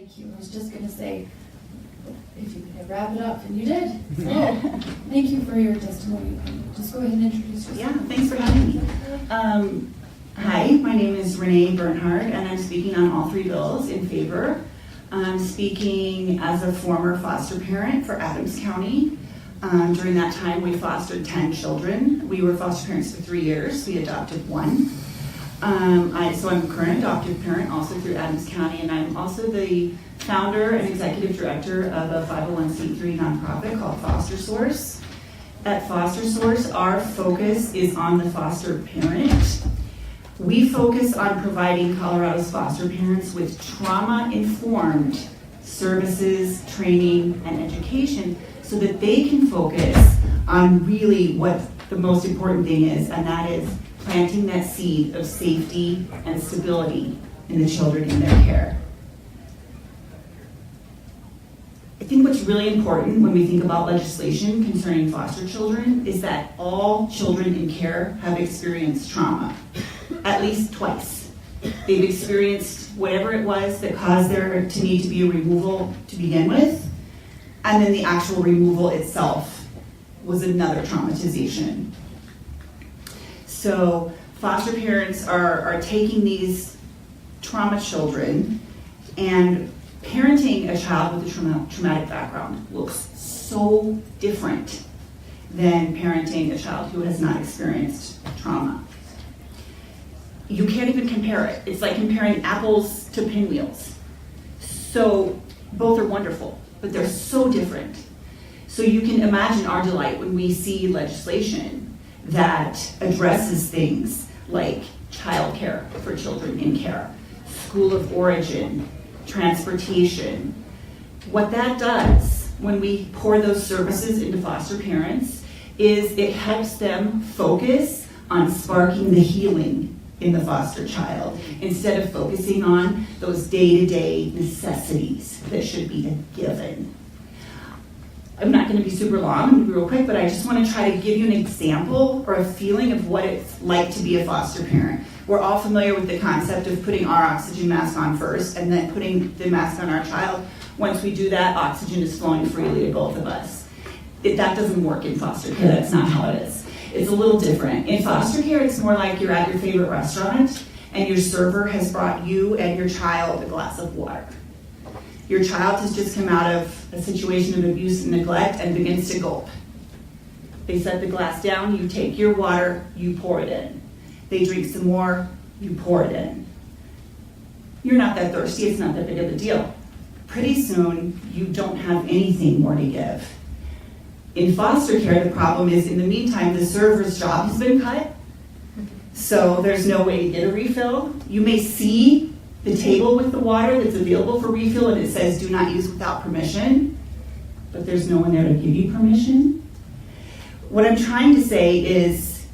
Thank you. I was just going to say, if you could wrap it up, and you did. So, thank you for your testimony. Just go ahead and introduce yourself. Yeah, thanks for having me. Hi, my name is Renee Bernhard, and I'm speaking on all three bills in favor. I'm speaking as a former foster parent for Adams County. During that time, we fostered 10 children. We were foster parents for 3 years. We adopted one. So I'm a current adoptive parent also through Adams County, and I'm also the founder and executive director of a 501c3 nonprofit called Foster Source. At Foster Source, our focus is on the foster parent. We focus on providing Colorado's foster parents with trauma-informed services, training, and education so that they can focus on really what the most important thing is, and that is planting that seed of safety and stability in the children in their care. I think what's really important when we think about legislation concerning foster children is that all children in care have experienced trauma, at least twice. They've experienced whatever it was that caused there to need to be a removal to begin with, and then the actual removal itself was another traumatization. So foster parents are taking these trauma children, and parenting a child with a traumatic background looks so different than parenting a child who has not experienced trauma. You can't even compare it. It's like comparing apples to pinwheels. So both are wonderful, but they're so different. So you can imagine our delight when we see legislation that addresses things like childcare for children in care, school of origin, transportation. What that does when we pour those services into foster parents is it helps them focus on sparking the healing in the foster child instead of focusing on those day-to-day necessities that should be a given. I'm not going to be super long, I'm going to be real quick, but I just want to try to give you an example or a feeling of what it's like to be a foster parent. We're all familiar with the concept of putting our oxygen mask on first and then putting the mask on our child. Once we do that, oxygen is flowing freely to both of us. That doesn't work in foster care. That's not how it is. It's a little different. In foster care, it's more like you're at your favorite restaurant and your server has brought you and your child a glass of water. Your child has just come out of a situation of abuse and neglect and begins to gulp. They set the glass down, you take your water, you pour it in. They drink some more, you pour it in. You're not that thirsty, it's not that big of a deal. Pretty soon, you don't have anything more to give. In foster care, the problem is in the meantime, the server's job has been cut, so there's no way to get a refill. You may see the table with the water that's available for refill and it says do not use without permission, but there's no one there to give you permission. What I'm trying to say is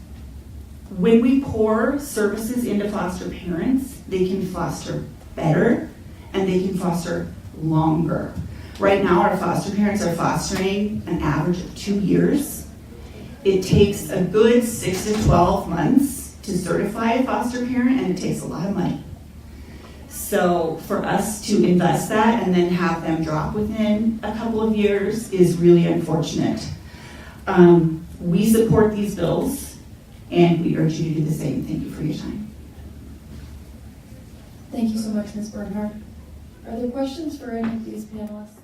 when we pour services into foster parents, they can foster better and they can foster longer. Right now our foster parents are fostering an average of 2 years. It takes a good 6 to 12 months to certify a foster parent, and it takes a lot of money. So for us to invest that and then have them drop within a couple of years is really unfortunate. We support these bills and we urge you to do the same. Thank you for your time. Thank you so much, Ms. Bernhard. Are there questions for any of these panelists?